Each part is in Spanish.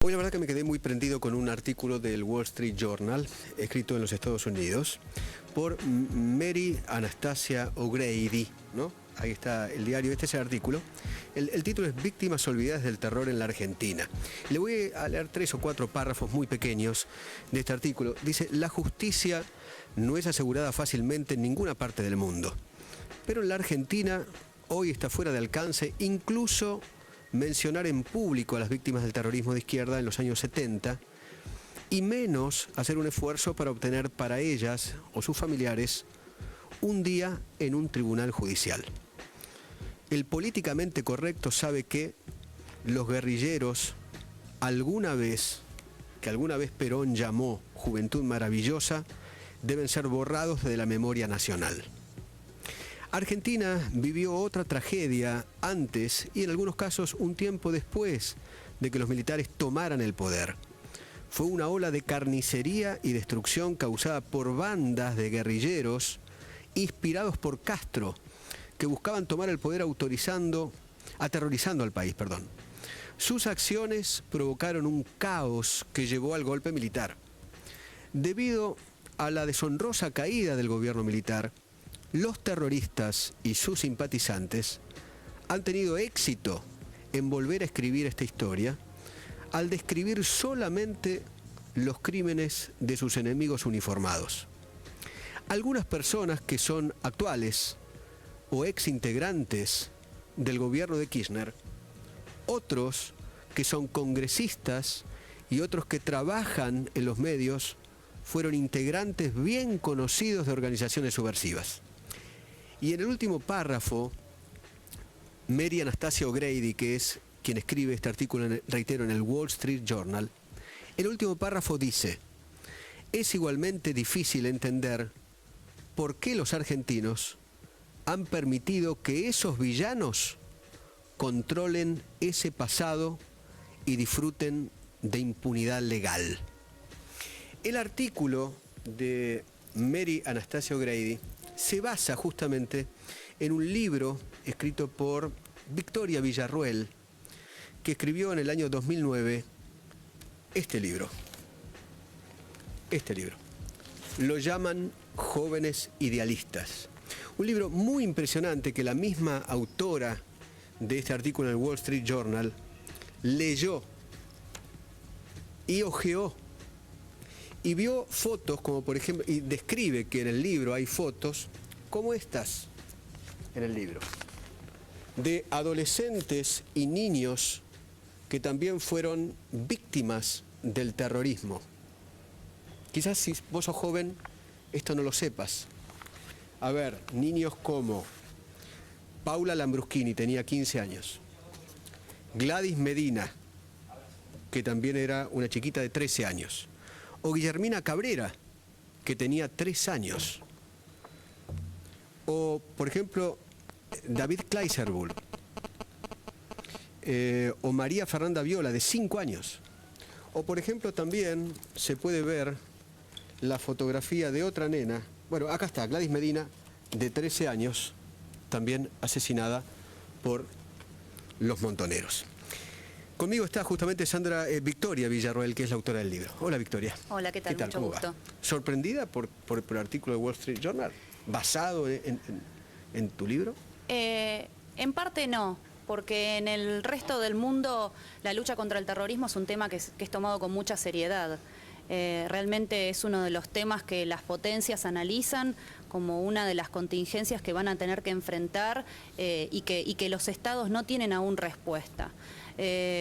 Hoy la verdad que me quedé muy prendido con un artículo del Wall Street Journal, escrito en los Estados Unidos, por Mary Anastasia O'Grady, ¿no? Ahí está el diario, este es el artículo. El título es Víctimas olvidadas del terror en la Argentina. Le voy a leer 3 o 4 párrafos muy pequeños de este artículo. Dice, la justicia no es asegurada fácilmente en ninguna parte del mundo, pero en la Argentina hoy está fuera de alcance incluso mencionar en público a las víctimas del terrorismo de izquierda en los años 70 y menos hacer un esfuerzo para obtener para ellas o sus familiares un día en un tribunal judicial. El políticamente correcto sabe que los guerrilleros alguna vez Perón llamó juventud maravillosa, deben ser borrados de la memoria nacional. Argentina vivió otra tragedia antes y en algunos casos un tiempo después de que los militares tomaran el poder. Fue una ola de carnicería y destrucción causada por bandas de guerrilleros inspirados por Castro, que buscaban tomar el poder aterrorizando al país. Sus acciones provocaron un caos que llevó al golpe militar. Debido a la deshonrosa caída del gobierno militar, los terroristas y sus simpatizantes han tenido éxito en volver a escribir esta historia al describir solamente los crímenes de sus enemigos uniformados. Algunas personas que son actuales o exintegrantes del gobierno de Kirchner, otros que son congresistas y otros que trabajan en los medios, fueron integrantes bien conocidos de organizaciones subversivas. Y en el último párrafo, Mary Anastasia O'Grady, que es quien escribe este artículo, reitero, en el Wall Street Journal, el último párrafo dice, es igualmente difícil entender por qué los argentinos han permitido que esos villanos controlen ese pasado y disfruten de impunidad legal. El artículo de Mary Anastasia O'Grady se basa justamente en un libro escrito por Victoria Villarruel, que escribió en el año 2009 este libro. Lo llaman Jóvenes Idealistas. Un libro muy impresionante que la misma autora de este artículo en el Wall Street Journal leyó y hojeó y vio fotos, como por ejemplo, y describe que en el libro hay fotos como estas en el libro, de adolescentes y niños que también fueron víctimas del terrorismo. Quizás si vos sos joven, esto no lo sepas. A ver, niños como Paula Lambruschini, tenía 15 años. Gladys Medina, que también era una chiquita de 13 años. O Guillermina Cabrera, que tenía 3 años. O, por ejemplo, David Kleiserbull. O María Fernanda Viola, de 5 años. O, por ejemplo, también se puede ver la fotografía de otra nena. Bueno, acá está, Gladys Medina, de 13 años, también asesinada por los montoneros. Conmigo está justamente Victoria Villarruel, que es la autora del libro. Hola, Victoria. Hola, ¿qué tal? Mucho gusto. Va? ¿Sorprendida por el artículo de Wall Street Journal, basado en tu libro? En parte no, porque en el resto del mundo la lucha contra el terrorismo es un tema que es tomado con mucha seriedad. Realmente es uno de los temas que las potencias analizan como una de las contingencias que van a tener que enfrentar y que los estados no tienen aún respuesta.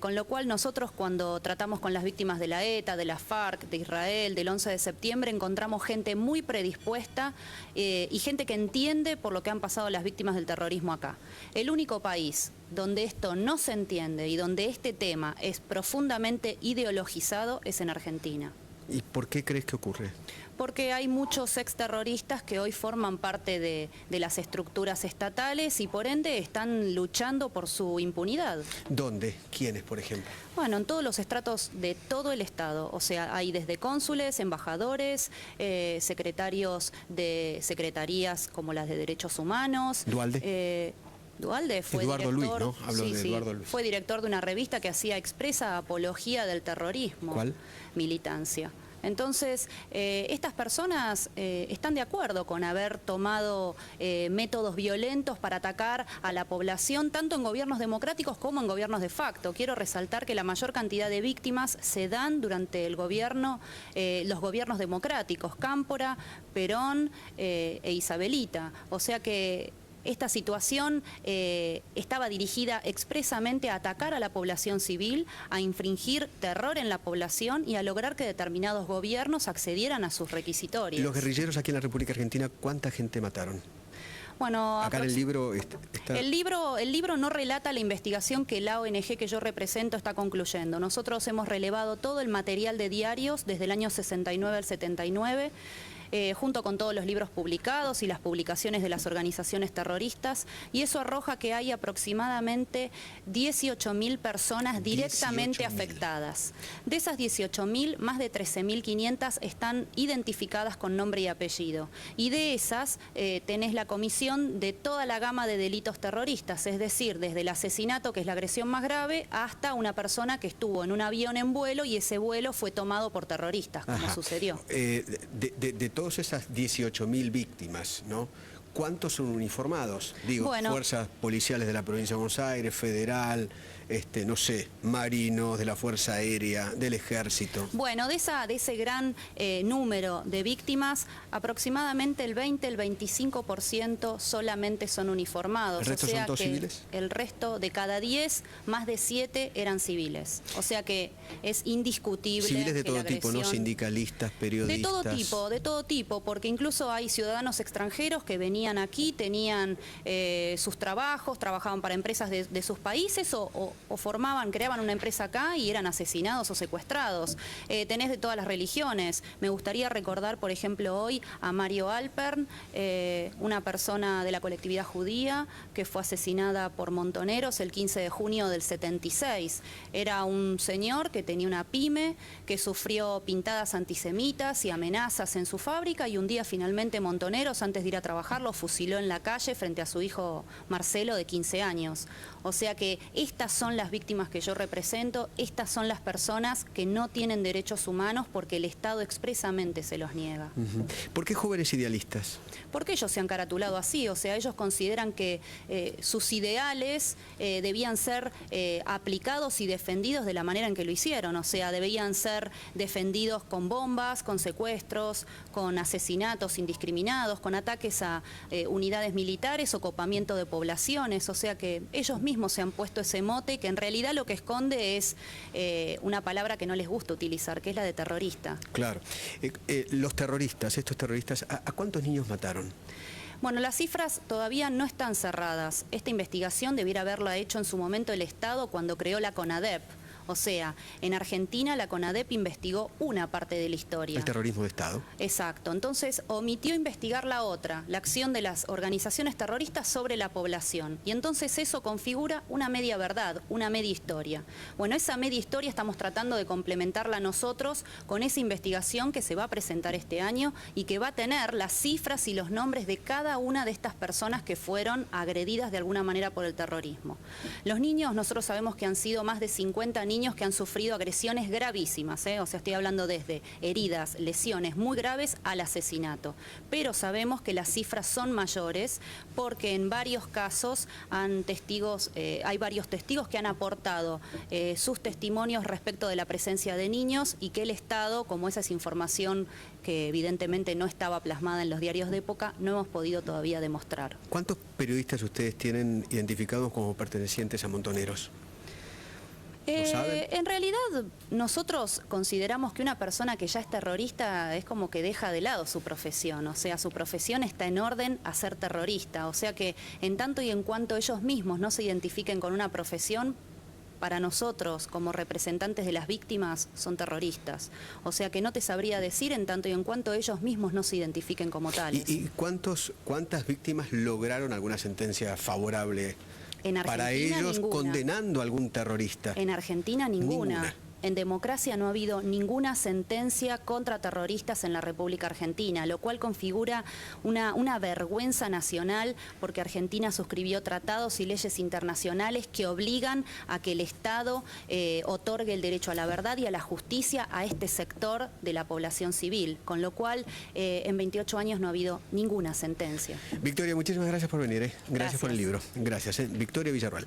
Con lo cual nosotros cuando tratamos con las víctimas de la ETA, de la FARC, de Israel, del 11 de septiembre, encontramos gente muy predispuesta y gente que entiende por lo que han pasado las víctimas del terrorismo acá. El único país donde esto no se entiende y donde este tema es profundamente ideologizado es en Argentina. ¿Y por qué crees que ocurre? Porque hay muchos exterroristas que hoy forman parte de las estructuras estatales y por ende están luchando por su impunidad. ¿Dónde? ¿Quiénes, por ejemplo? Bueno, en todos los estratos de todo el Estado, o sea, hay desde cónsules, embajadores, secretarios de secretarías como las de Derechos Humanos. ¿Dualde? Duhalde fue Eduardo Luis, director, ¿no? Hablo de Eduardo Luis. Fue director de una revista que hacía expresa apología del terrorismo. ¿Cuál? Militancia. Entonces, estas personas están de acuerdo con haber tomado métodos violentos para atacar a la población, tanto en gobiernos democráticos como en gobiernos de facto. Quiero resaltar que la mayor cantidad de víctimas se dan durante el gobierno, los gobiernos democráticos, Cámpora, Perón e Isabelita. O sea que esta situación estaba dirigida expresamente a atacar a la población civil, a infringir terror en la población y a lograr que determinados gobiernos accedieran a sus requisitorios. Los guerrilleros aquí en la República Argentina, ¿cuánta gente mataron? Bueno, acá en el libro está... El libro no relata la investigación que la ONG que yo represento está concluyendo. Nosotros hemos relevado todo el material de diarios desde el año 69 al 79, junto con todos los libros publicados y las publicaciones de las organizaciones terroristas, y eso arroja que hay aproximadamente 18.000 personas directamente afectadas. De esas 18.000, más de 13.500 están identificadas con nombre y apellido, y de esas tenés la comisión de toda la gama de delitos terroristas, es decir, desde el asesinato, que es la agresión más grave, hasta una persona que estuvo en un avión en vuelo y ese vuelo fue tomado por terroristas, como sucedió. De todas esas 18.000 víctimas, ¿no? ¿Cuántos son uniformados? Digo, bueno, fuerzas policiales de la provincia de Buenos Aires, federal, no sé, marinos, de la Fuerza Aérea, del Ejército. Bueno, de ese gran número de víctimas, aproximadamente el 20, el 25% solamente son uniformados. ¿El resto son todos civiles? El resto de cada 10, más de 7 eran civiles. O sea que es indiscutible. Civiles de todo tipo, ¿no? Sindicalistas, periodistas. De todo tipo, porque incluso hay ciudadanos extranjeros que venían aquí, tenían sus trabajos, trabajaban para empresas de sus países o creaban una empresa acá y eran asesinados o secuestrados. Tenés de todas las religiones. Me gustaría recordar, por ejemplo, hoy a Mario Alpern, una persona de la colectividad judía que fue asesinada por montoneros el 15 de junio del 76. Era un señor que tenía una pyme, que sufrió pintadas antisemitas y amenazas en su fábrica, y un día finalmente montoneros, antes de ir a trabajar, lo fusiló en la calle frente a su hijo Marcelo, de 15 años. O sea que estas son las víctimas que yo represento, estas son las personas que no tienen derechos humanos porque el Estado expresamente se los niega. ¿Por qué jóvenes idealistas? Porque ellos se han caratulado así, o sea, ellos consideran que sus ideales debían ser aplicados y defendidos de la manera en que lo hicieron, o sea, debían ser defendidos con bombas, con secuestros, con asesinatos indiscriminados, con ataques a unidades militares o copamiento de poblaciones, o sea que ellos mismos se han puesto ese mote que en realidad lo que esconde es una palabra que no les gusta utilizar, que es la de terrorista. Claro. Los terroristas, estos terroristas, ¿a cuántos niños mataron? Bueno, las cifras todavía no están cerradas. Esta investigación debiera haberla hecho en su momento el Estado cuando creó la CONADEP. O sea, en Argentina la CONADEP investigó una parte de la historia. El terrorismo de Estado. Exacto. Entonces omitió investigar la otra, la acción de las organizaciones terroristas sobre la población. Y entonces eso configura una media verdad, una media historia. Bueno, esa media historia estamos tratando de complementarla nosotros con esa investigación que se va a presentar este año y que va a tener las cifras y los nombres de cada una de estas personas que fueron agredidas de alguna manera por el terrorismo. Los niños, nosotros sabemos que han sido más de 50 niños que han sufrido agresiones gravísimas, o sea, estoy hablando desde heridas, lesiones muy graves al asesinato. Pero sabemos que las cifras son mayores porque en varios casos hay varios testigos que han aportado sus testimonios respecto de la presencia de niños y que el Estado, como esa es información que evidentemente no estaba plasmada en los diarios de época, no hemos podido todavía demostrar. ¿Cuántos periodistas ustedes tienen identificados como pertenecientes a montoneros? En realidad nosotros consideramos que una persona que ya es terrorista es como que deja de lado su profesión, o sea, su profesión está en orden a ser terrorista, o sea que en tanto y en cuanto ellos mismos no se identifiquen con una profesión, para nosotros como representantes de las víctimas son terroristas, o sea que no te sabría decir en tanto y en cuanto ellos mismos no se identifiquen como tales. ¿Y cuántas víctimas lograron alguna sentencia favorable? En Argentina, para ellos, ninguna. Condenando a algún terrorista. En Argentina ninguna. en democracia no ha habido ninguna sentencia contra terroristas en la República Argentina, lo cual configura una vergüenza nacional, porque Argentina suscribió tratados y leyes internacionales que obligan a que el Estado otorgue el derecho a la verdad y a la justicia a este sector de la población civil, con lo cual en 28 años no ha habido ninguna sentencia. Victoria, muchísimas gracias por venir. Gracias por el libro. Gracias. Victoria Villarroel.